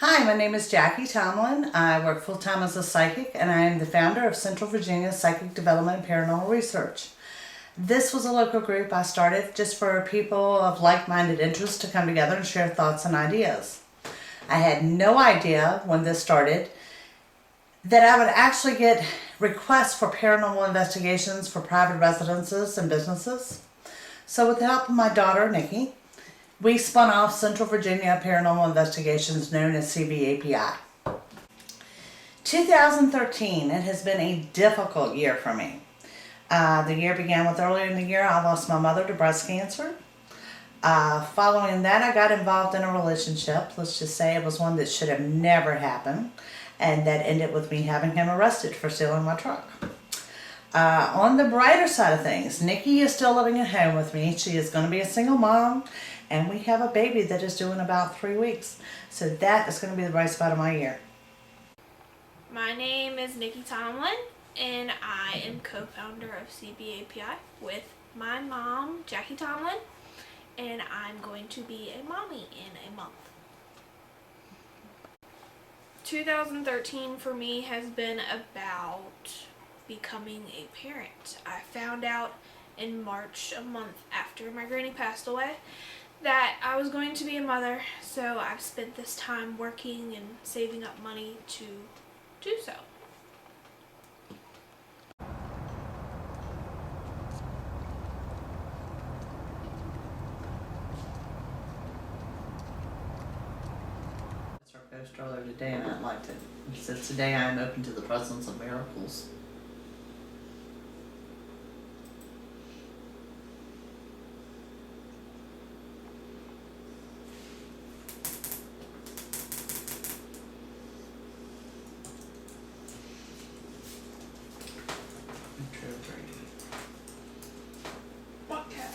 Hi, my name is Jackie Tomlin. I work full-time as a psychic, and I am the founder of Central Virginia Psychic Development and Paranormal Research. This was a local group I started just for people of like-minded interests to come together and share thoughts and ideas. I had no idea when this started that I would actually get requests for paranormal investigations for private residences and businesses. So with the help of my daughter, Nikki, we spun off Central Virginia Paranormal Investigations, known as CVAPI. 2013, it has been a difficult year for me. The year began with earlier in the year, I lost my mother to breast cancer. Following that, I got involved in a relationship. Let's just say it was one that should have never happened, and that ended with me having him arrested for stealing my truck. On the brighter side of things, Nikki is still living at home with me. She is going to be a single mom, and we have a baby that is due in about 3 weeks. So that is going to be the bright spot of my year. My name is Nikki Tomlin, and I am co-founder of CVAPI with my mom, Jackie Tomlin, and I'm going to be a mommy in a month. 2013 for me has been about becoming a parent. I found out in March, a month after my granny passed away, that I was going to be a mother, so I've spent this time working and saving up money to do so. That's our post earlier today, and I liked it. It says, "Today I am open to the presence of miracles." What cat?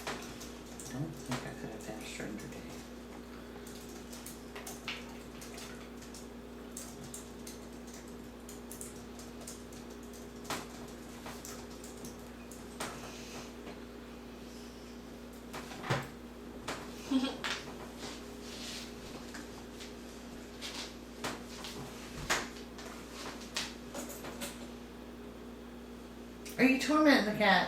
I don't think I could have passed her today. Are you tormenting the cat?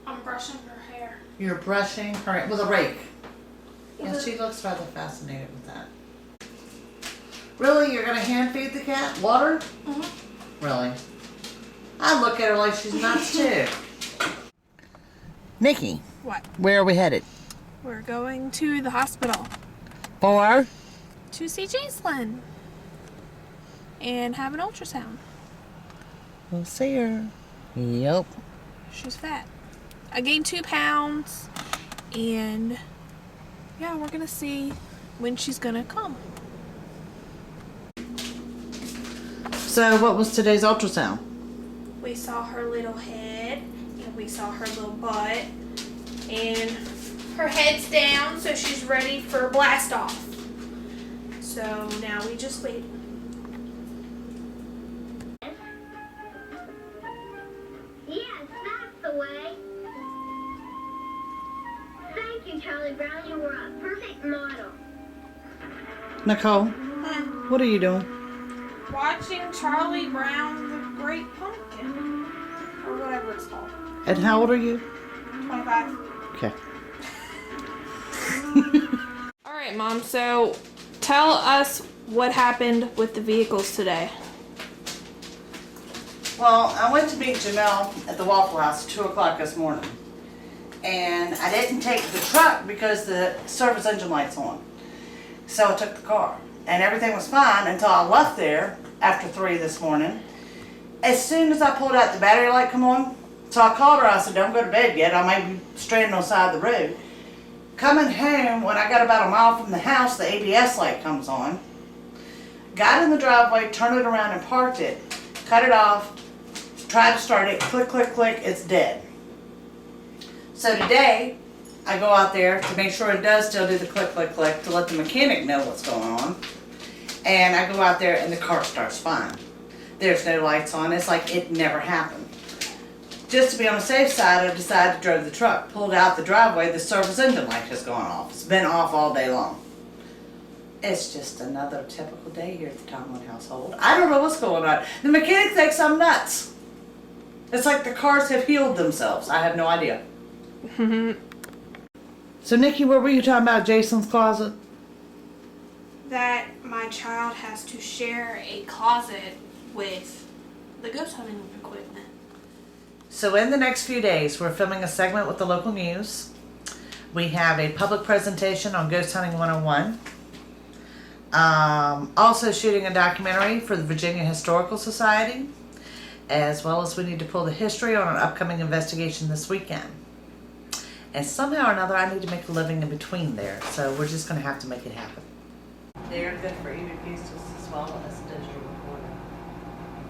I'm brushing her hair. You're brushing her with a rake. Yeah, she looks rather fascinated with that. Really? You're going to hand feed the cat water? Mm-hmm. Really? I look at her like she's nuts too. Nikki, What? where are we headed? We're going to the hospital For? to see Jaselyn and have an ultrasound. We'll see her. Yep. She's fat. I gained 2 pounds, and yeah, we're gonna see when she's gonna come. So what was today's ultrasound? We saw her little head, and we saw her little butt, and her head's down, so she's ready for blast off. So now we just wait. Yes, that's the way. Thank you, Charlie Brown. You were a perfect model. Nicole, what are you doing? Watching Charlie Brown the Great Pumpkin, or whatever it's called. And how old are you? 25. Okay. All right, Mom, so tell us what happened with the vehicles today. Well, I went to meet Jamel at the Waffle House at 2 o'clock this morning. And I didn't take the truck because the service engine light's on. So I took the car. And everything was fine until I left there after 3 this morning. As soon as I pulled out, the battery light come on. So I called her. I said, "Don't go to bed yet. I might be stranded on the side of the road." Coming home, when I got about a mile from the house, the ABS light comes on. Got in the driveway, turned it around and parked it. Cut it off. Tried to start it. Click, click, click. It's dead. So today, I go out there to make sure it does still do the click, click, click to let the mechanic know what's going on. And I go out there and the car starts fine. There's no lights on. It's like it never happened. Just to be on the safe side, I decided to drive the truck. Pulled out the driveway, the service engine light has gone off. It's been off all day long. It's just another typical day here at the Tomlin household. I don't know what's going on. The mechanic thinks I'm nuts. It's like the cars have healed themselves. I have no idea. So, Nikki, what were you talking about, Jaselyn's closet? That my child has to share a closet with the ghost hunting equipment. So in the next few days, we're filming a segment with the local news. We have a public presentation on Ghost Hunting 101. Also shooting a documentary for the Virginia Historical Society, as well as we need to pull the history on an upcoming investigation this weekend. And somehow or another, I need to make a living in between there, so we're just going to have to make it happen. They are good for EVPs just as well as digital recording.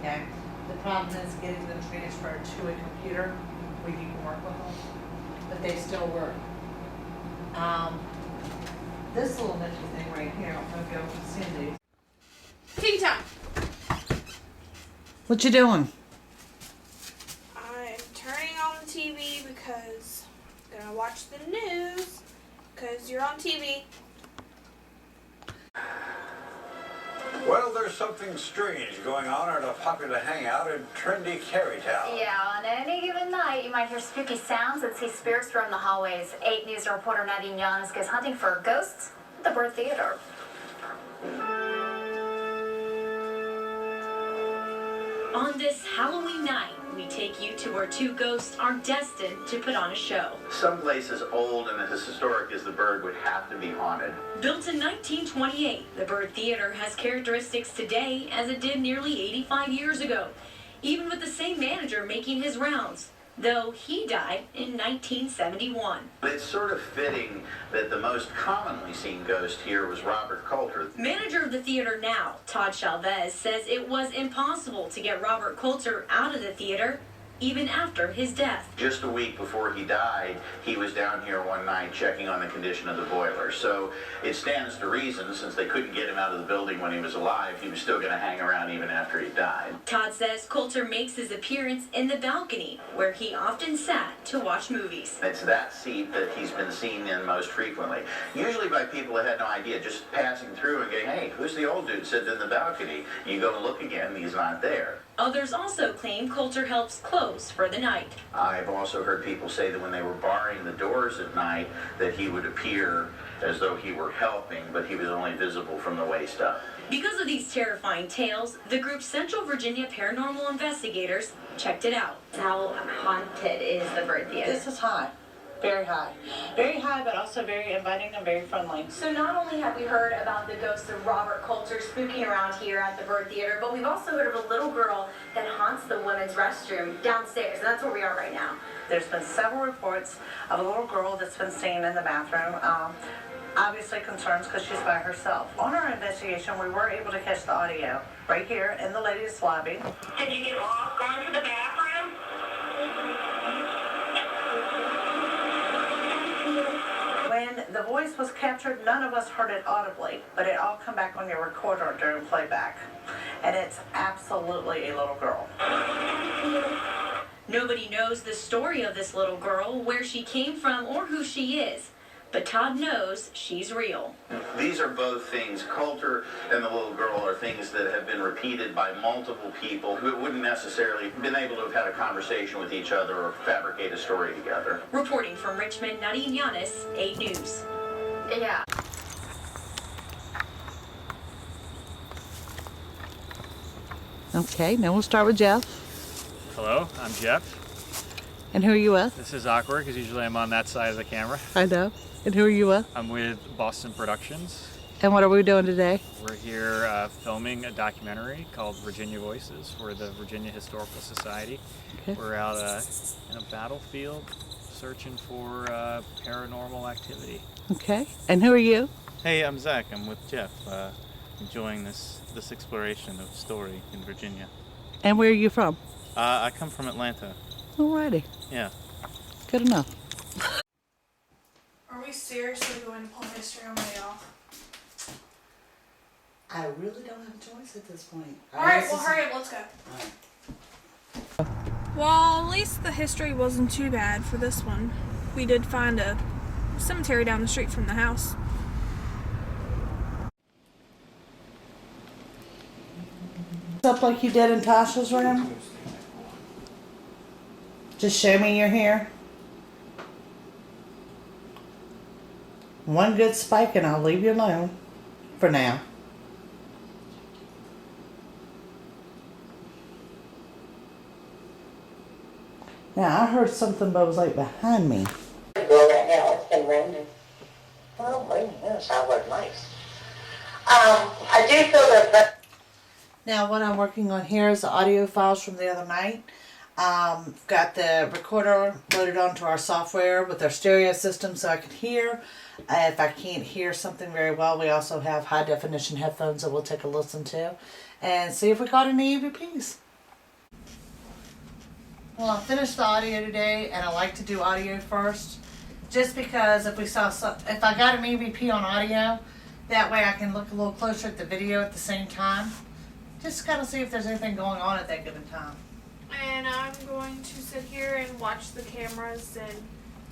Okay? The problem is getting them transferred to a computer where you can work with them, but they still work. This little nifty thing right here, I'm going to go to Cindy. TV time. What you doing? I'm turning on the TV because I'm gonna watch the news. Because you're on TV. Well, there's something strange going on at a popular hangout in trendy Carytown. Yeah, on any given night, you might hear spooky sounds and see spirits roam the hallways. 8 News reporter Nadine Giannis goes hunting for ghosts at the Bird Theater. On this Halloween night, we take you to where two ghosts are destined to put on a show. Someplace as old and as historic as the Bird would have to be haunted. Built in 1928, the Bird Theater has characteristics today as it did nearly 85 years ago, even with the same manager making his rounds, though he died in 1971. It's sort of fitting that the most commonly seen ghost here was Robert Coulter. Manager of the theater now, Todd Chalvez, says it was impossible to get Robert Coulter out of the theater even after his death. Just a week before he died, he was down here one night checking on the condition of the boiler. So it stands to reason, since they couldn't get him out of the building when he was alive, he was still going to hang around even after he died. Todd says Coulter makes his appearance in the balcony, where he often sat to watch movies. It's that seat that he's been seen in most frequently. Usually by people that had no idea, just passing through and going, hey, who's the old dude sitting in the balcony? You go look again, he's not there. Others also claim Coulter helps close for the night. I've also heard people say that when they were barring the doors at night, that he would appear as though he were helping, but he was only visible from the waist up. Because of these terrifying tales, the group Central Virginia Paranormal Investigators checked it out. How haunted is the Bird Theater? This is high. Very high. Very high, but also very inviting and very friendly. So not only have we heard about the ghost of Robert Coulter spooking around here at the Bird Theater, but we've also heard of a little girl that haunts the women's restroom downstairs, and that's where we are right now. There's been several reports of a little girl that's been seen in the bathroom. Obviously concerns because she's by herself. On our investigation, we were able to catch the audio right here in the ladies' lobby. Did you get lost going to the bathroom? When the voice was captured, none of us heard it audibly, but it all come back on your recorder during playback. And it's absolutely a little girl. Nobody knows the story of this little girl, where she came from, or who she is. But Todd knows she's real. These are both things, Coulter and the little girl, are things that have been repeated by multiple people who wouldn't necessarily been able to have had a conversation with each other or fabricate a story together. Reporting from Richmond, Nadine Giannis, 8 News. Yeah. Okay, now we'll start with Jeff. Hello, I'm Jeff. And who are you with? This is awkward because usually I'm on that side of the camera. I know. And who are you with? I'm with Boston Productions. And what are we doing today? We're here filming a documentary called Virginia Voices for the Virginia Historical Society. Okay. We're out in a battlefield searching for paranormal activity. Okay. And who are you? Hey, I'm Zach. I'm with Jeff, enjoying this exploration of story in Virginia. And where are you from? I come from Atlanta. Alrighty. Yeah. Good enough. Are we seriously going to pull history on way off? I really don't have a choice at this point. Alright, well hurry up, let's go. Well, at least the history wasn't too bad for this one. We did find a cemetery down the street from the house. Up like you did in Tasha's room? Just show me you're here. One good spike and I'll leave you alone. For now. Now I heard something but was like behind me. Well, right now it's been raining. Well, raining does sound like nice. I do feel that. Now what I'm working on here is the audio files from the other night. Got the recorder loaded onto our software with our stereo system so I can hear. If I can't hear something very well, we also have high definition headphones that we'll take a listen to and see if we got any EVPs. Well, I finished the audio today, and I like to do audio first, just because if I got an EVP on audio, that way I can look a little closer at the video at the same time, just kind of see if there's anything going on at that given time. And I'm going to sit here and watch the cameras and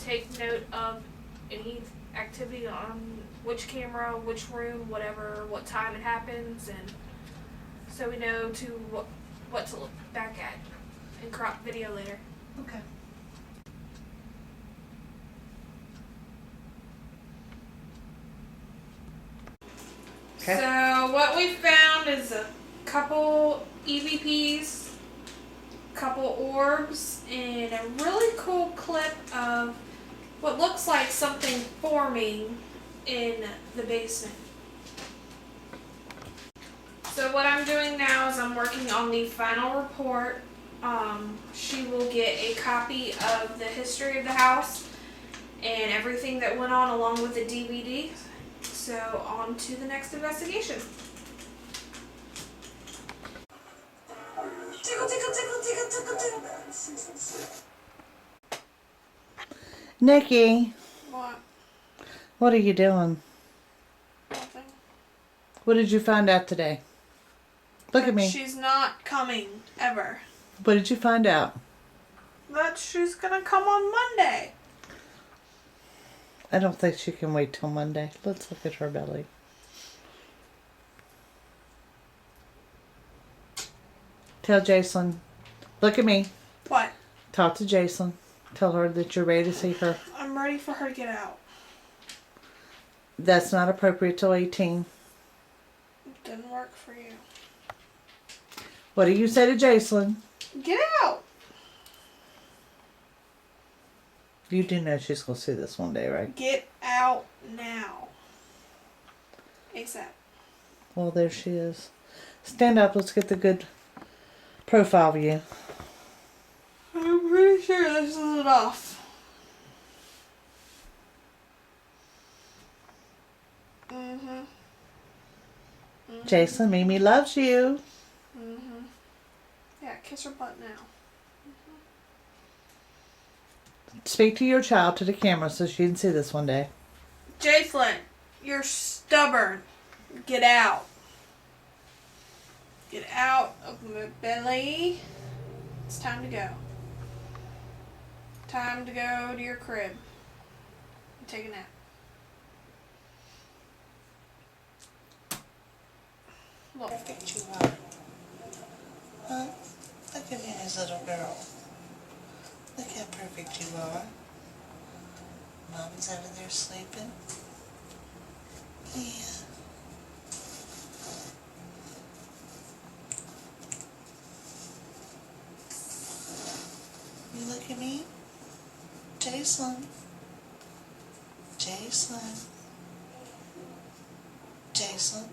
take note of any activity on which camera, which room, whatever, what time it happens, and so we know what to look back at and crop video later. Okay. Okay. So what we found is a couple EVPs, couple orbs, and a really cool clip of what looks like something forming in the basement. So what I'm doing now is I'm working on the final report. She will get a copy of the history of the house and everything that went on along with the DVD. So on to the next investigation. Tickle, tickle, tickle, tickle, tickle, tickle. Nikki, What? what are you doing? Nothing. What did you find out today? Look at me. She's not coming, ever. What did you find out? That she's gonna come on Monday. I don't think she can wait till Monday. Let's look at her belly. Tell Jaselyn. Look at me. What? Talk to Jaselyn. Tell her that you're ready to see her. I'm ready for her to get out. That's not appropriate till 18. It didn't work for you. What do you say to Jaselyn? Get out! You do know she's going to see this one day, right? Get out now. ASAP. Well, there she is. Stand up. Let's get the good profile view. I'm pretty sure this is enough. Jaselyn, Mimi loves you. Yeah, kiss her butt now. Speak to your child to the camera so she can see this one day. Jaselyn, you're stubborn. Get out. Get out of my belly. It's time to go. Time to go to your crib. And take a nap. Look. Perfect you are. Huh? Look at me, this little girl. Look how perfect you are. Mommy's over there sleeping. Yeah. You look at me? Jaselyn. Jaselyn. Jaselyn.